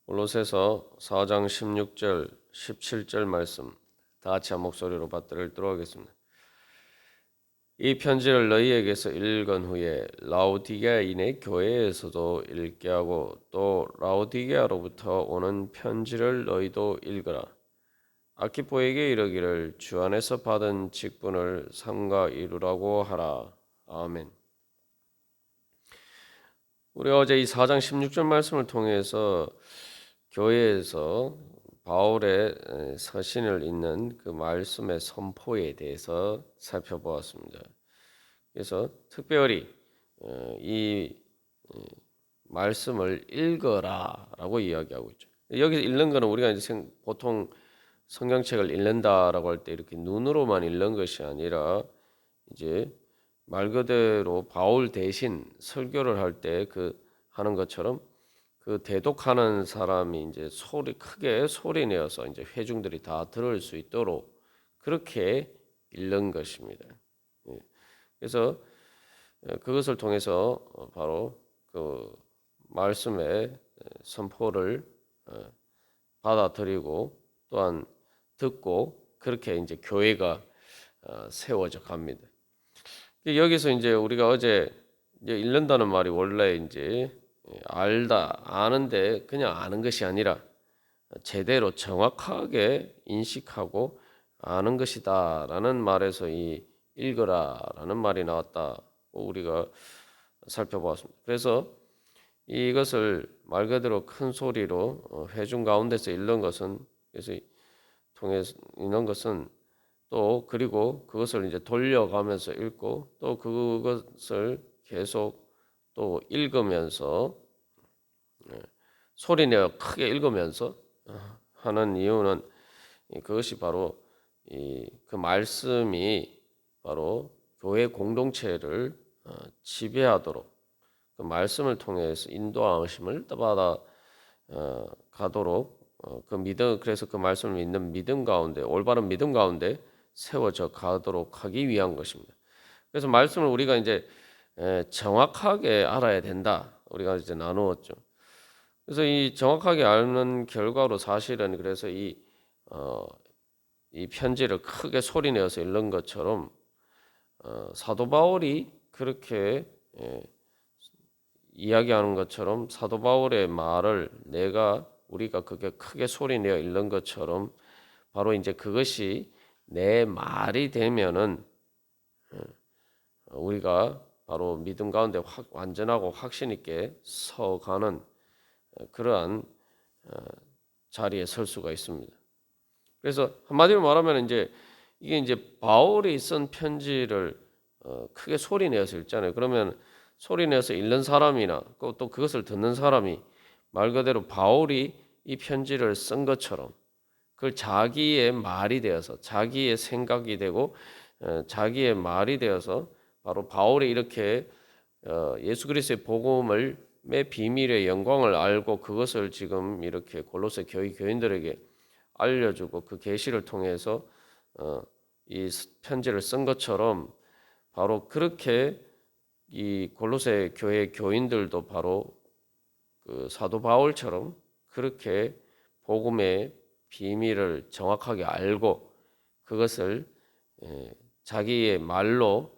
골로새서 4장 16절, 17절 말씀 다 같이 한 목소리로 받들도록 하겠습니다. 이 편지를 너희에게서 읽은 후에 라오디게아인의 교회에서도 읽게 하고 또 라오디게아로부터 오는 편지를 너희도 읽으라. 아키포에게 이르기를 주 안에서 받은 직분을 삼가 이루라고 하라. 아멘. 우리가 어제 이 4장 16절 말씀을 통해서 교회에서 바울의 서신을 읽는 그 말씀의 선포에 대해서 살펴보았습니다. 그래서 특별히 이 말씀을 읽어라라고 이야기하고 있죠. 여기서 읽는 거는 우리가 이제 보통 성경책을 읽는다라고 할 때 이렇게 눈으로만 읽는 것이 아니라 이제 말 그대로 바울 대신 설교를 할 때 그 하는 것처럼 그 대독하는 사람이 이제 크게 소리 내어서 이제 회중들이 다 들을 수 있도록 그렇게 읽는 것입니다. 그래서 그것을 통해서 바로 그 말씀의 선포를 받아들이고 또한 듣고 그렇게 이제 교회가 세워져 갑니다. 여기서 이제 우리가 어제 이제 읽는다는 말이 원래 이제 알다 아는데 그냥 아는 것이 아니라 제대로 정확하게 인식하고 아는 것이다라는 말에서 이 읽어라라는 말이 나왔다 우리가 살펴보았습니다. 그래서 이것을 말 그대로 큰 소리로 회중 가운데서 읽는 것은 그래서 통해서 읽는 것은 또 그리고 그것을 이제 돌려가면서 읽고 또 그것을 계속 또 읽으면서 소리내어 크게 읽으면서 하는 이유는 그것이 바로 그 말씀이 바로 교회 공동체를 지배하도록 그 말씀을 통해서 인도하심을 받아 가도록 그 믿음 그래서 그 말씀을 믿는 믿음 가운데 올바른 믿음 가운데 세워져 가도록 하기 위한 것입니다. 그래서 말씀을 우리가 이제 정확하게 알아야 된다. 우리가 이제 나누었죠. 그래서 이 정확하게 아는 결과로 사실은 그래서 이 편지를 크게 소리내어서 읽는 것처럼 사도 바울이 그렇게 이야기하는 것처럼 사도 바울의 말을 우리가 그게 크게 소리내어 읽는 것처럼 바로 이제 그것이 내 말이 되면은 우리가 바로 믿음 가운데 완전하고 확신 있게 서가는 그러한 자리에 설 수가 있습니다. 그래서 한마디로 말하면 이게 이제 바울이 쓴 편지를 크게 소리내어서 읽잖아요. 그러면 소리내어서 읽는 사람이나 또 그것을 듣는 사람이 말 그대로 바울이 이 편지를 쓴 것처럼 그걸 자기의 말이 되어서 자기의 생각이 되고 자기의 말이 되어서 바로 바울이 이렇게 예수 그리스도의 복음의 비밀의 영광을 알고 그것을 지금 이렇게 골로새 교인들에게 알려주고 그 계시를 통해서 이 편지를 쓴 것처럼 바로 그렇게 이 골로새 교회 교인들도 바로 그 사도 바울처럼 그렇게 복음의 비밀을 정확하게 알고 그것을 자기의 말로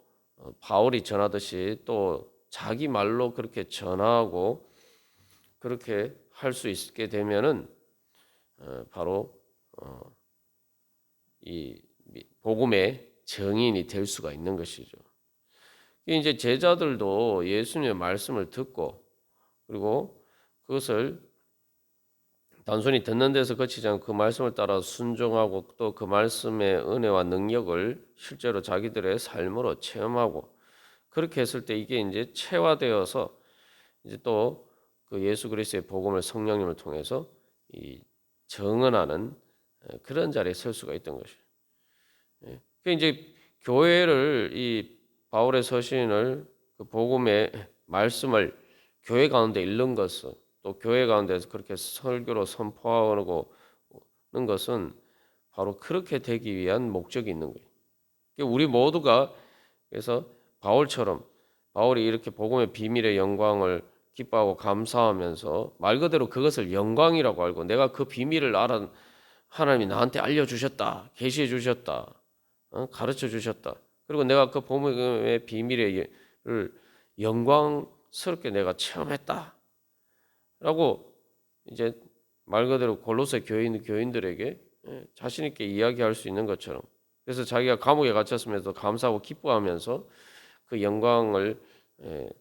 바울이 전하듯이 또 자기 말로 그렇게 전하고 그렇게 할 수 있게 되면은 바로 이 복음의 증인이 될 수가 있는 것이죠. 이제 제자들도 예수님의 말씀을 듣고 그리고 그것을 단순히 듣는 데서 그치지 않고 그 말씀을 따라 순종하고 또 그 말씀의 은혜와 능력을 실제로 자기들의 삶으로 체험하고 그렇게 했을 때 이게 이제 체화되어서 이제 또 그 예수 그리스도의 복음을 성령님을 통해서 이 증언하는 그런 자리에 설 수가 있던 것이에요. 그 이제 교회를 이 바울의 서신을 그 복음의 말씀을 교회 가운데 읽는 것은 또 교회 가운데서 그렇게 설교로 선포하는 것은 바로 그렇게 되기 위한 목적이 있는 거예요. 우리 모두가 그래서 바울처럼 바울이 이렇게 복음의 비밀의 영광을 기뻐하고 감사하면서 말 그대로 그것을 영광이라고 알고 내가 그 비밀을 알아 하나님이 나한테 알려주셨다, 계시해 주셨다, 가르쳐 주셨다. 그리고 내가 그 복음의 비밀을 영광스럽게 내가 체험했다라고 이제 말 그대로 골로새 교인들에게 자신 있게 이야기할 수 있는 것처럼, 그래서 자기가 감옥에 갇혔으면서 감사하고 기뻐하면서 그 영광을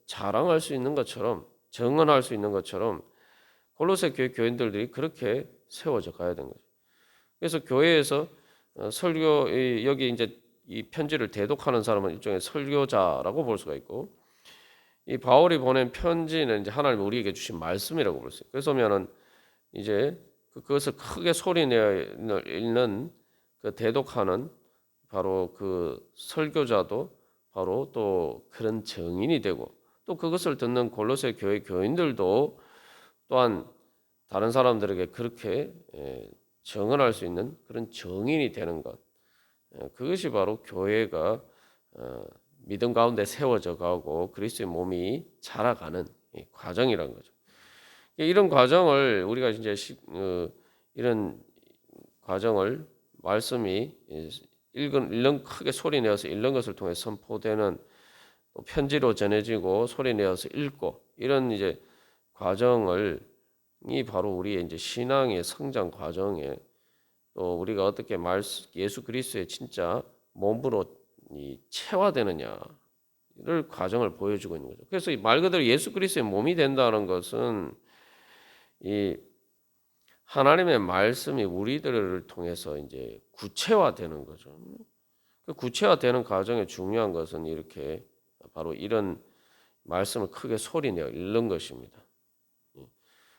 자랑할 수 있는 것처럼, 증언할 수 있는 것처럼 골로새 교회 교인들이 그렇게 세워져 가야 되는 거죠. 그래서 교회에서 설교, 여기 이제 이 편지를 대독하는 사람은 일종의 설교자라고 볼 수가 있고, 이 바울이 보낸 편지는 이제 하나님 우리에게 주신 말씀이라고 볼 수 있어요. 그래서면은 이제 그것을 크게 소리내어 읽는 그 대독하는 바로 그 설교자도 바로 또 그런 증인이 되고, 또 그것을 듣는 골로새 교회 교인들도 또한 다른 사람들에게 그렇게 증언할 수 있는 그런 증인이 되는 것, 그것이 바로 교회가 믿음 가운데 세워져 가고 그리스도의 몸이 자라가는 과정이라는 거죠. 이런 과정을 우리가 이제 이런 과정을 말씀이 읽는 크게 소리 내어서 읽는 것을 통해 선포되는, 또 편지로 전해지고 소리 내어서 읽고, 이런 이제 과정을 이 바로 우리의 이제 신앙의 성장 과정에, 또 우리가 어떻게 예수 그리스도의 진짜 몸으로 체화되느냐를 과정을 보여주고 있는 거죠. 그래서 말 그대로 예수 그리스도의 몸이 된다는 것은 이 하나님의 말씀이 우리들을 통해서 이제 구체화되는 거죠. 그 구체화되는 과정에 중요한 것은 이렇게 바로 이런 말씀을 크게 소리내어 읽는 것입니다.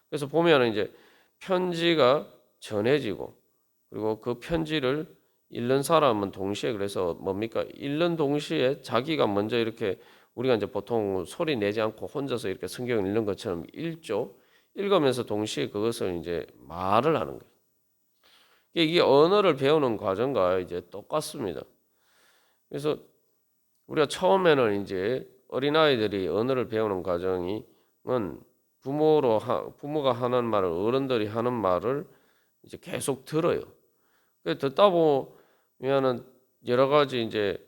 그래서 보면은 이제 편지가 전해지고, 그리고 그 편지를 읽는 사람은 동시에, 그래서 뭡니까? 읽는 동시에 자기가 먼저 이렇게, 우리가 이제 보통 소리 내지 않고 혼자서 이렇게 성경을 읽는 것처럼 읽죠. 읽으면서 동시에 그것을 이제 말을 하는 거예요. 이게 언어를 배우는 과정과 이제 똑같습니다. 그래서 우리가 처음에는 이제 어린아이들이 언어를 배우는 과정은 부모가 하는 말을, 어른들이 하는 말을 이제 계속 들어요. 듣다 보면은 여러 가지 이제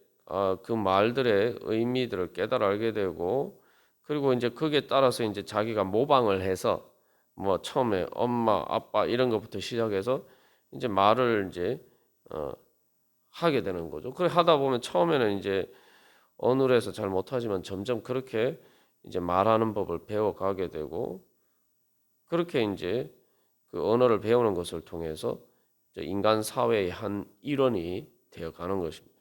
그 말들의 의미들을 깨달아 알게 되고, 그리고 이제 거기에 따라서 이제 자기가 모방을 해서 뭐 처음에 엄마, 아빠 이런 것부터 시작해서 이제 말을 이제 하게 되는 거죠. 그래 하다 보면 처음에는 이제 어눌해서 잘 못하지만 점점 그렇게 이제 말하는 법을 배워가게 되고, 그렇게 이제 그 언어를 배우는 것을 통해서 인간 사회의 한 일원이 되어가는 것입니다.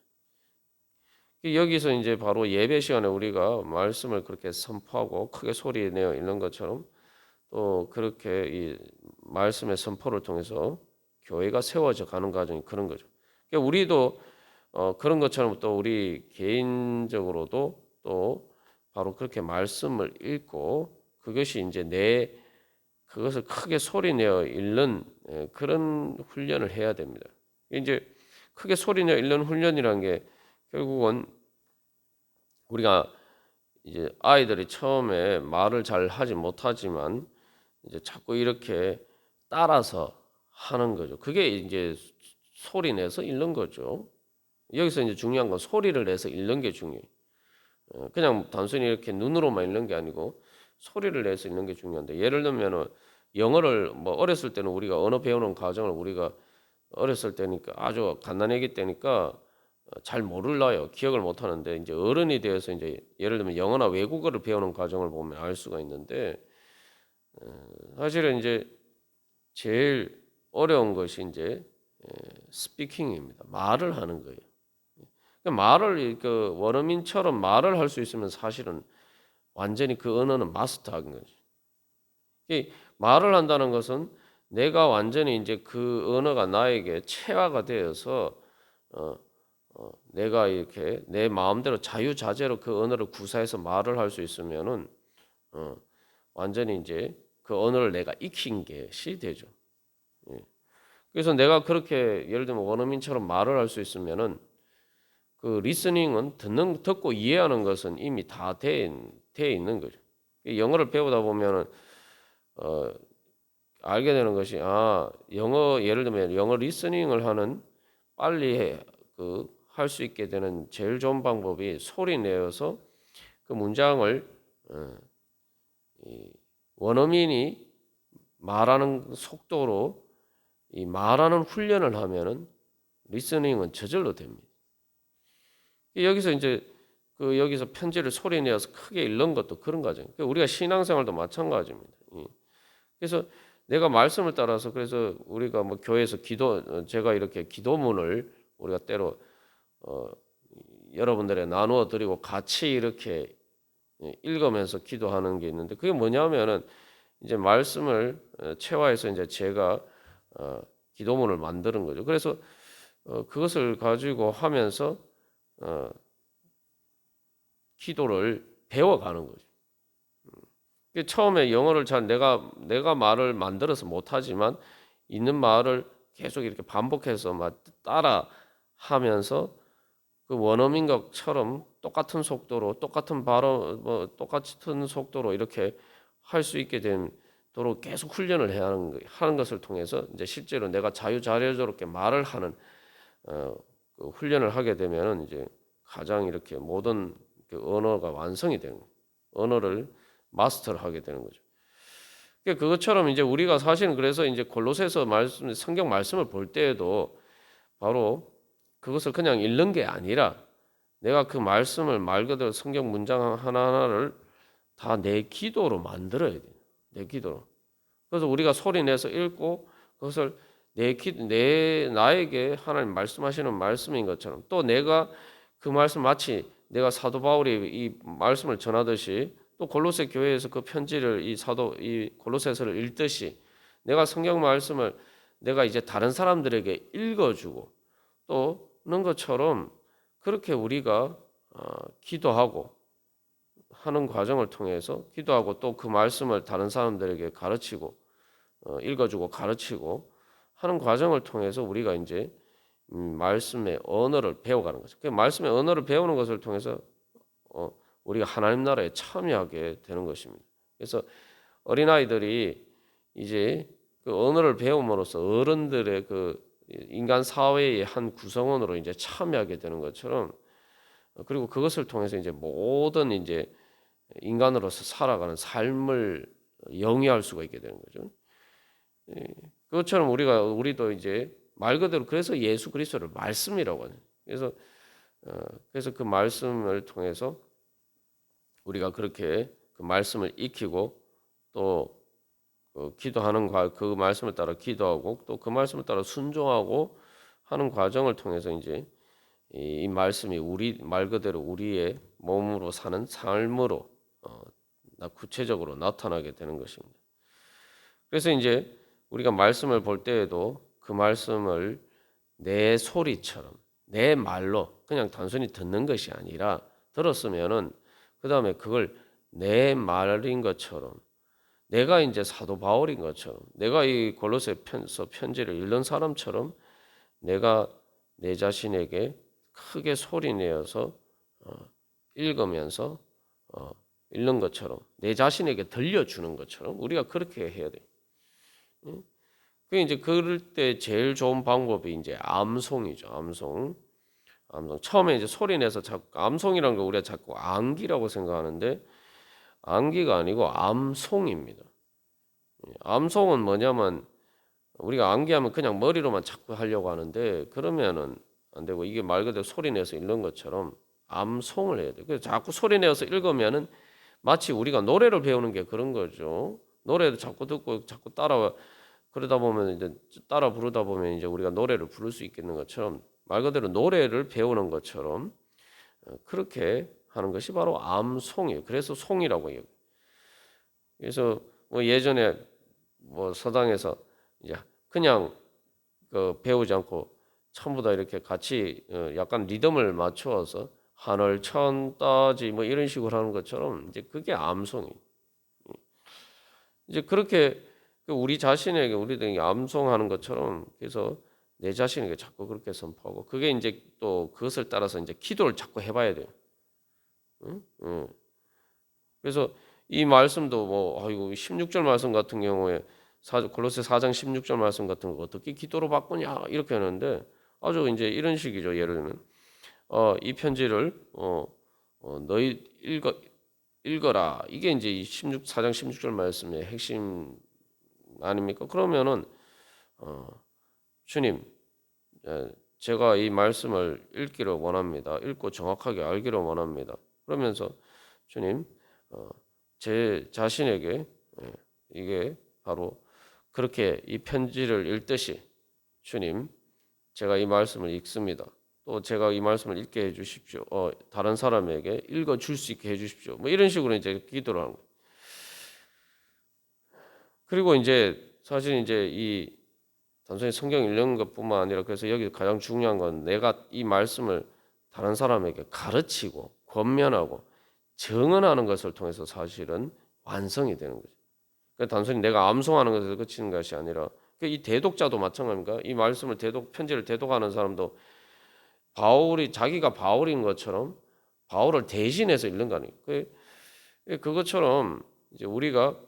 여기서 이제 바로 예배 시간에 우리가 말씀을 그렇게 선포하고 크게 소리 내어 읽는 것처럼, 또 그렇게 이 말씀의 선포를 통해서 교회가 세워져 가는 과정이 그런 거죠. 그러니까 우리도 그런 것처럼 또 우리 개인적으로도 또 바로 그렇게 말씀을 읽고 그것이 이제 그것을 크게 소리내어 읽는 그런 훈련을 해야 됩니다. 이제 크게 소리내어 읽는 훈련이라는 게 결국은 우리가 이제 아이들이 처음에 말을 잘 하지 못하지만 이제 자꾸 이렇게 따라서 하는 거죠. 그게 이제 소리내서 읽는 거죠. 여기서 이제 중요한 건 소리를 내서 읽는 게 중요해요. 그냥 단순히 이렇게 눈으로만 읽는 게 아니고 소리를 내서 읽는 게 중요한데, 예를 들면은 영어를 뭐 어렸을 때는 우리가 언어 배우는 과정을 우리가 어렸을 때니까 아주 갓난아기 때니까 잘 몰라요. 기억을 못 하는데, 이제 어른이 되어서 이제 예를 들면 영어나 외국어를 배우는 과정을 보면 알 수가 있는데, 사실은 이제 제일 어려운 것이 이제 스피킹입니다. 말을 하는 거예요. 말을 그 원어민처럼 말을 할 수 있으면 사실은 완전히 그 언어는 마스터한 거죠. 말을 한다는 것은 내가 완전히 이제 그 언어가 나에게 체화가 되어서 내가 이렇게 내 마음대로 자유자재로 그 언어를 구사해서 말을 할 수 있으면은 완전히 이제 그 언어를 내가 익힌 것이 되죠. 예. 그래서 내가 그렇게 예를 들면 원어민처럼 말을 할 수 있으면은 그 리스닝은 듣고 이해하는 것은 이미 다 돼 있는 거죠. 영어를 배우다 보면은 알게 되는 것이 영어 예를 들면 영어 리스닝을 하는 빨리 할 수 있게 되는 제일 좋은 방법이 소리 내어서 그 문장을 이 원어민이 말하는 속도로 이 말하는 훈련을 하면은 리스닝은 저절로 됩니다. 여기서 이제 여기서 편지를 소리 내어서 크게 읽는 것도 그런 과정. 우리가 신앙생활도 마찬가지입니다. 그래서 내가 말씀을 따라서 그래서 우리가 뭐 교회에서 제가 이렇게 기도문을 우리가 때로 여러분들에 나누어 드리고 같이 이렇게 읽으면서 기도하는 게 있는데 그게 뭐냐면은 이제 말씀을 체화해서 이제 제가 기도문을 만드는 거죠. 그래서 그것을 가지고 하면서 기도를 배워가는 거죠. 처음에 영어를 잘 내가 말을 만들어서 못하지만 있는 말을 계속 이렇게 반복해서 따라 하면서 그 원어민 것처럼 똑같은 속도로 똑같은 발음 똑같은 속도로 이렇게 할 수 있게 되도록 계속 훈련을 해야 하는 것을 통해서 이제 실제로 내가 자유자재롭게 말을 하는 그 훈련을 하게 되면 이제 가장 이렇게 모든 그 언어가 완성이 되는 거예요. 언어를 마스터를 하게 되는 거죠. 그것처럼 이제 우리가 사실은 그래서 이제 골로새서 성경 말씀을 볼 때에도 바로 그것을 그냥 읽는 게 아니라 내가 그 말씀을 말 그대로 성경 문장 하나하나를 다 내 기도로 만들어야 돼요. 내 기도로. 그래서 우리가 소리 내서 읽고 그것을 나에게 하나님 말씀하시는 말씀인 것처럼 또 내가 그 말씀 마치 내가 사도 바울이 이 말씀을 전하듯이 또 골로새 교회에서 그 편지를 이 골로새서를 읽듯이 내가 성경 말씀을 내가 이제 다른 사람들에게 읽어주고 또는 것처럼 그렇게 우리가 기도하고 하는 과정을 통해서 기도하고 또 그 말씀을 다른 사람들에게 가르치고 읽어주고 가르치고 하는 과정을 통해서 우리가 이제 말씀의 언어를 배워가는 거죠. 그 말씀의 언어를 배우는 것을 통해서 우리가 하나님 나라에 참여하게 되는 것입니다. 그래서 어린아이들이 이제 그 언어를 배움으로써 어른들의 그 인간 사회의 한 구성원으로 이제 참여하게 되는 것처럼 그리고 그것을 통해서 이제 모든 이제 인간으로서 살아가는 삶을 영위할 수가 있게 되는 거죠. 그것처럼 우리도 이제 말 그대로 그래서 예수 그리스도를 말씀이라고 하는. 그래서 그 말씀을 통해서 우리가 그렇게 그 말씀을 익히고 또 기도하는 그 말씀을 따라 기도하고 또 그 말씀을 따라 순종하고 하는 과정을 통해서 이제 이 말씀이 말 그대로 우리의 몸으로 사는 삶으로 구체적으로 나타나게 되는 것입니다. 그래서 이제 우리가 말씀을 볼 때에도 그 말씀을 내 소리처럼 내 말로 그냥 단순히 듣는 것이 아니라 들었으면은 그 다음에 그걸 내 말인 것처럼 내가 이제 사도 바울인 것처럼 내가 이 골로새서 편지를 읽는 사람처럼 내가 내 자신에게 크게 소리 내어서 읽으면서 읽는 것처럼 내 자신에게 들려주는 것처럼 우리가 그렇게 해야 돼. 그 이제 그럴 때 제일 좋은 방법이 이제 암송이죠. 암송. 처음에 이제 소리 내서 자꾸 암송이라는 거 우리가 자꾸 암기라고 생각하는데 암기가 아니고 암송입니다. 암송은 뭐냐면 우리가 암기하면 그냥 머리로만 자꾸 하려고 하는데 그러면은 안 되고 이게 말 그대로 소리 내서 읽는 것처럼 암송을 해야 돼. 그래서 자꾸 소리 내서 읽으면은 마치 우리가 노래를 배우는 게 그런 거죠. 노래도 자꾸 듣고 자꾸 따라 그러다 보면 이제 따라 부르다 보면 이제 우리가 노래를 부를 수 있겠는 것처럼 말 그대로 노래를 배우는 것처럼 그렇게 하는 것이 바로 암송이에요. 그래서 송이라고 해요. 그래서 뭐 예전에 뭐 서당에서 이제 그냥 배우지 않고 전부 다 이렇게 같이 약간 리듬을 맞추어서 하늘 천 따지 뭐 이런 식으로 하는 것처럼 이제 그게 암송이. 이제 그렇게 우리 자신에게 우리들이 암송하는 것처럼 그래서 내 자신에게 자꾸 그렇게 선포하고 그게 이제 또 그것을 따라서 이제 기도를 자꾸 해봐야 돼요. 응? 응. 그래서 이 말씀도 뭐 아이고 16절 말씀 같은 경우에 골로새 4장 16절 말씀 같은 거 어떻게 기도로 바꾸냐 이렇게 하는데 아주 이제 이런 식이죠. 예를 들면 이 편지를 너희 읽어라. 이게 이제 이 4장 16절 말씀의 핵심 아닙니까? 그러면은 주님, 제가 이 말씀을 읽기를 원합니다. 읽고 정확하게 알기를 원합니다. 그러면서 주님, 제 자신에게 이게 바로 그렇게 이 편지를 읽듯이 주님, 제가 이 말씀을 읽습니다. 또 제가 이 말씀을 읽게 해주십시오. 다른 사람에게 읽어줄 수 있게 해주십시오. 뭐 이런 식으로 이제 기도를 하는 거예요. 그리고 이제 사실 이제 이 단순히 성경 읽는 것뿐만 아니라 그래서 여기 가장 중요한 건 내가 이 말씀을 다른 사람에게 가르치고 권면하고 증언하는 것을 통해서 사실은 완성이 되는 거죠. 그러니까 단순히 내가 암송하는 것에서 그치는 것이 아니라 이 대독자도 마찬가지입니다. 이 말씀을 편지를 대독하는 사람도 자기가 바울인 것처럼 바울을 대신해서 읽는 거 아니에요. 그것처럼 이제 우리가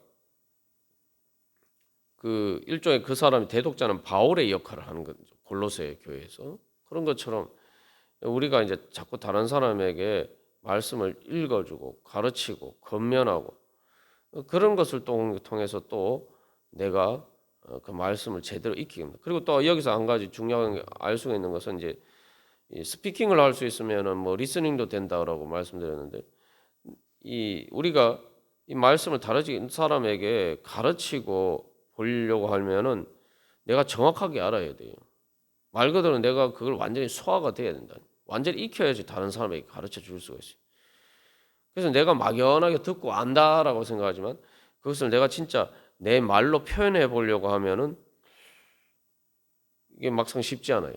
그 일종의 그 사람이 대독자는 바울의 역할을 하는 거죠. 골로새 교회에서 그런 것처럼 우리가 이제 자꾸 다른 사람에게 말씀을 읽어주고 가르치고 권면하고 그런 것을 통해서 또 내가 그 말씀을 제대로 익히게 됩니다. 그리고 또 여기서 한 가지 중요한 알 수가 있는 것은 이제 이 스피킹을 할 수 있으면은 뭐 리스닝도 된다라고 말씀드렸는데 우리가 이 말씀을 다른 사람에게 가르치고 보려고 하면은 내가 정확하게 알아야 돼요. 말 그대로 내가 그걸 완전히 소화가 돼야 된다. 완전히 익혀야지 다른 사람에게 가르쳐 줄 수가 있어요. 그래서 내가 막연하게 듣고 안다라고 생각하지만 그것을 내가 진짜 내 말로 표현해 보려고 하면은 이게 막상 쉽지 않아요.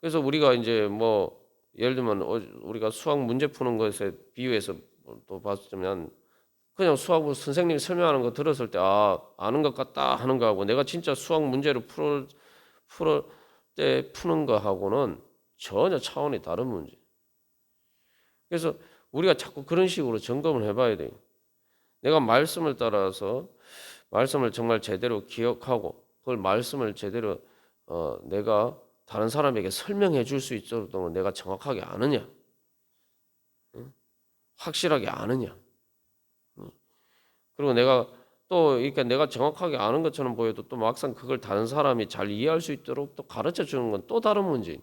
그래서 우리가 이제 뭐 예를 들면 우리가 수학 문제 푸는 것에 비유해서 또 봤으면 그냥 수학을 선생님이 설명하는 거 들었을 때 아는 것 같다 하는 거하고 내가 진짜 수학 문제를 풀을 때 푸는 거하고는 전혀 차원이 다른 문제. 그래서 우리가 자꾸 그런 식으로 점검을 해봐야 돼요. 내가 말씀을 따라서 말씀을 정말 제대로 기억하고 그걸 말씀을 제대로 내가 다른 사람에게 설명해 줄 수 있도록 내가 정확하게 아느냐, 확실하게 아느냐. 그리고 내가 또 그러니까 내가 정확하게 아는 것처럼 보여도 또 막상 그걸 다른 사람이 잘 이해할 수 있도록 또 가르쳐 주는 건 또 다른 문제.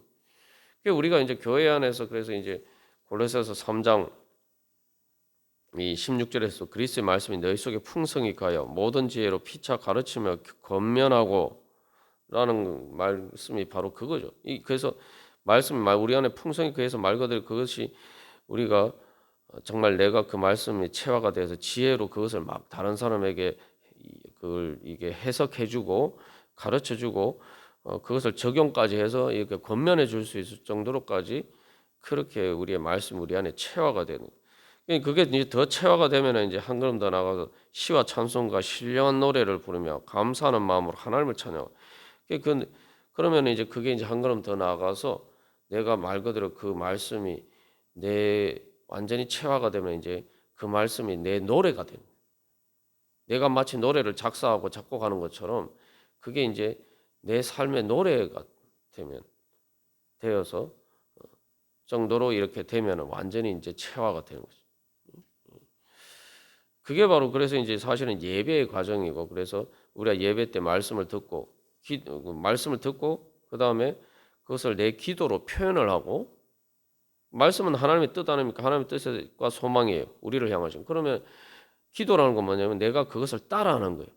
우리가 이제 교회 안에서 그래서 이제 골로새서 3장 이 16절에서 그리스도의 말씀이 너희 속에 풍성히 가여 모든 지혜로 피차 가르치며 권면하고 라는 말씀이 바로 그거죠. 그래서 말씀이 우리 안에 풍성히 그래서 말 그대로 그것이 우리가 정말 내가 그 말씀이 체화가 돼서 지혜로 그것을 막 다른 사람에게 그걸 이게 해석해주고 가르쳐주고 그것을 적용까지 해서 이렇게 권면해 줄 수 있을 정도로까지 그렇게 우리의 말씀 우리 안에 체화가 되는. 그게 이제 더 체화가 되면 이제 한 걸음 더 나가서 시와 찬송과 신령한 노래를 부르며 감사하는 마음으로 하나님을 찬양. 그러면 이제 그게 이제 한 걸음 더 나아가서 내가 말 그대로 그 말씀이 내 완전히 체화가 되면 이제 그 말씀이 내 노래가 되는. 내가 마치 노래를 작사하고 작곡하는 것처럼 그게 이제 내 삶의 노래가 되어서 정도로 이렇게 되면 완전히 이제 체화가 되는 거죠. 그게 바로 그래서 이제 사실은 예배의 과정이고 그래서 우리가 예배 때 말씀을 듣고 그 다음에 그것을 내 기도로 표현을 하고 말씀은 하나님의 뜻 아닙니까? 하나님의 뜻과 소망이에요. 우리를 향하신. 그러면 기도라는 건 뭐냐면 내가 그것을 따라하는 거예요.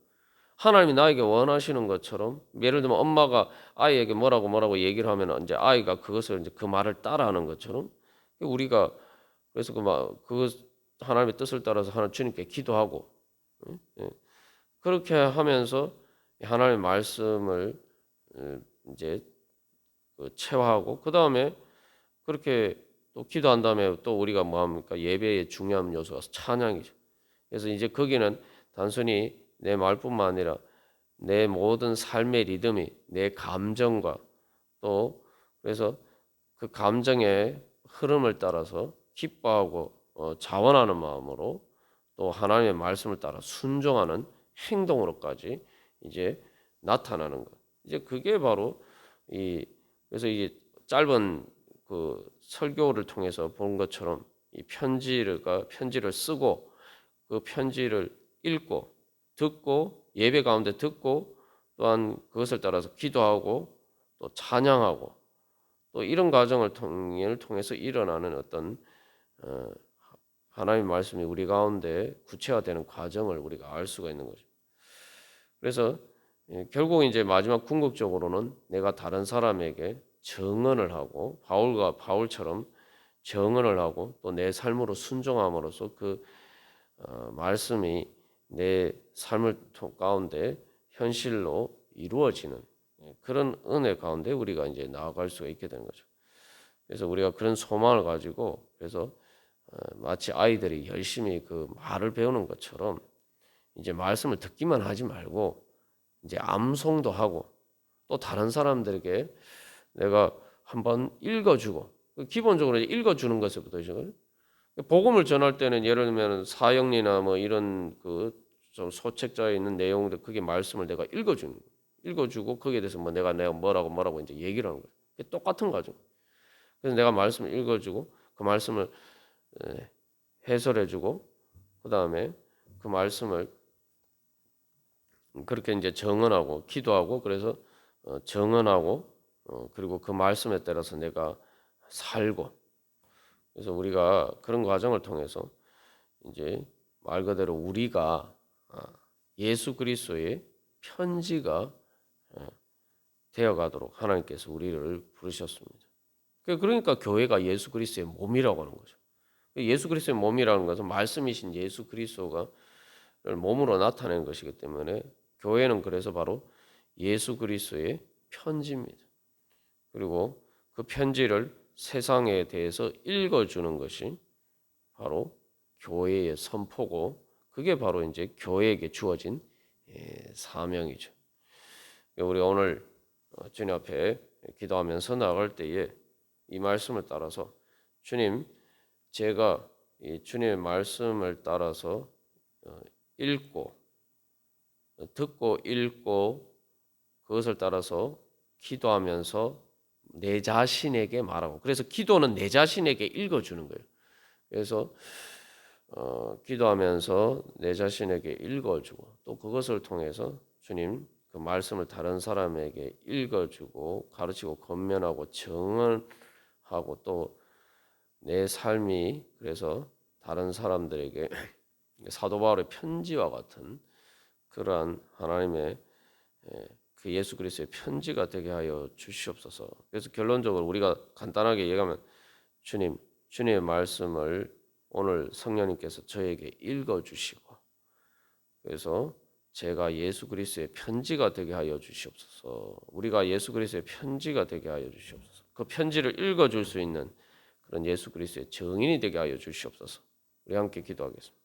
하나님이 나에게 원하시는 것처럼 예를 들면 엄마가 아이에게 뭐라고 얘기를 하면 이제 아이가 그것을 이제 그 말을 따라하는 것처럼 우리가 그래서 그 하나님의 뜻을 따라서 하나님 주님께 기도하고 그렇게 하면서 하나님의 말씀을 이제 체화하고 그 다음에 그렇게 또 기도한 다음에 또 우리가 뭐 합니까? 예배의 중요한 요소가 찬양이죠. 그래서 이제 거기는 단순히 내 말뿐만 아니라 내 모든 삶의 리듬이 내 감정과 또 그래서 그 감정의 흐름을 따라서 기뻐하고 자원하는 마음으로 또 하나님의 말씀을 따라 순종하는 행동으로까지 이제 나타나는 것. 이제 그게 바로 그래서 이게 짧은 그 설교를 통해서 본 것처럼 이 편지를 쓰고 그 편지를 읽고 듣고 예배 가운데 듣고 또한 그것을 따라서 기도하고 또 찬양하고 또 이런 과정을 통해서 일어나는 어떤 하나님의 말씀이 우리 가운데 구체화되는 과정을 우리가 알 수가 있는 거죠. 그래서 결국 이제 마지막 궁극적으로는 내가 다른 사람에게 정언을 하고 바울처럼 정언을 하고 또 내 삶으로 순종함으로써 그 말씀이 내 삶을 가운데 현실로 이루어지는 그런 은혜 가운데 우리가 이제 나아갈 수가 있게 되는 거죠. 그래서 우리가 그런 소망을 가지고 그래서 마치 아이들이 열심히 그 말을 배우는 것처럼 이제 말씀을 듣기만 하지 말고 이제 암송도 하고 또 다른 사람들에게 내가 한번 읽어주고 기본적으로 읽어주는 것부터 시작해요. 복음을 전할 때는 예를 들면 사형리나 뭐 이런 그 좀 소책자에 있는 내용들 그게 말씀을 내가 읽어주고 거기에 대해서 내가 뭐라고 이제 얘기를 하는 거예요. 그게 똑같은 거죠. 그래서 내가 말씀을 읽어주고 그 말씀을 해설해주고 그 다음에 그 말씀을 그렇게 이제 정언하고 기도하고 그래서 정언하고 그리고 그 말씀에 따라서 내가 살고 그래서 우리가 그런 과정을 통해서 이제 말 그대로 우리가 예수 그리스도의 편지가 되어가도록 하나님께서 우리를 부르셨습니다. 그러니까 교회가 예수 그리스도의 몸이라고 하는 거죠. 예수 그리스도의 몸이라는 것은 말씀이신 예수 그리스도가 몸으로 나타내는 것이기 때문에 교회는 그래서 바로 예수 그리스도의 편지입니다. 그리고 그 편지를 세상에 대해서 읽어주는 것이 바로 교회의 선포고 그게 바로 이제 교회에게 주어진 사명이죠. 우리 오늘 주님 앞에 기도하면서 나갈 때에 이 말씀을 따라서 주님 제가 이 주님의 말씀을 따라서 듣고 읽고 그것을 따라서 기도하면서 내 자신에게 말하고 그래서 기도는 내 자신에게 읽어주는 거예요. 그래서 기도하면서 내 자신에게 읽어주고 또 그것을 통해서 주님 그 말씀을 다른 사람에게 읽어주고 가르치고 권면하고 정언하고 또 내 삶이 그래서 다른 사람들에게 사도 바울의 편지와 같은 그러한 하나님의 그 예수 그리스도의 편지가 되게 하여 주시옵소서. 그래서 결론적으로 우리가 간단하게 얘기하면 주님의 말씀을 오늘 성령님께서 저에게 읽어주시고 그래서 제가 예수 그리스도의 편지가 되게 하여 주시옵소서. 우리가 예수 그리스도의 편지가 되게 하여 주시옵소서. 그 편지를 읽어줄 수 있는 그런 예수 그리스도의 증인이 되게 하여 주시옵소서. 우리 함께 기도하겠습니다.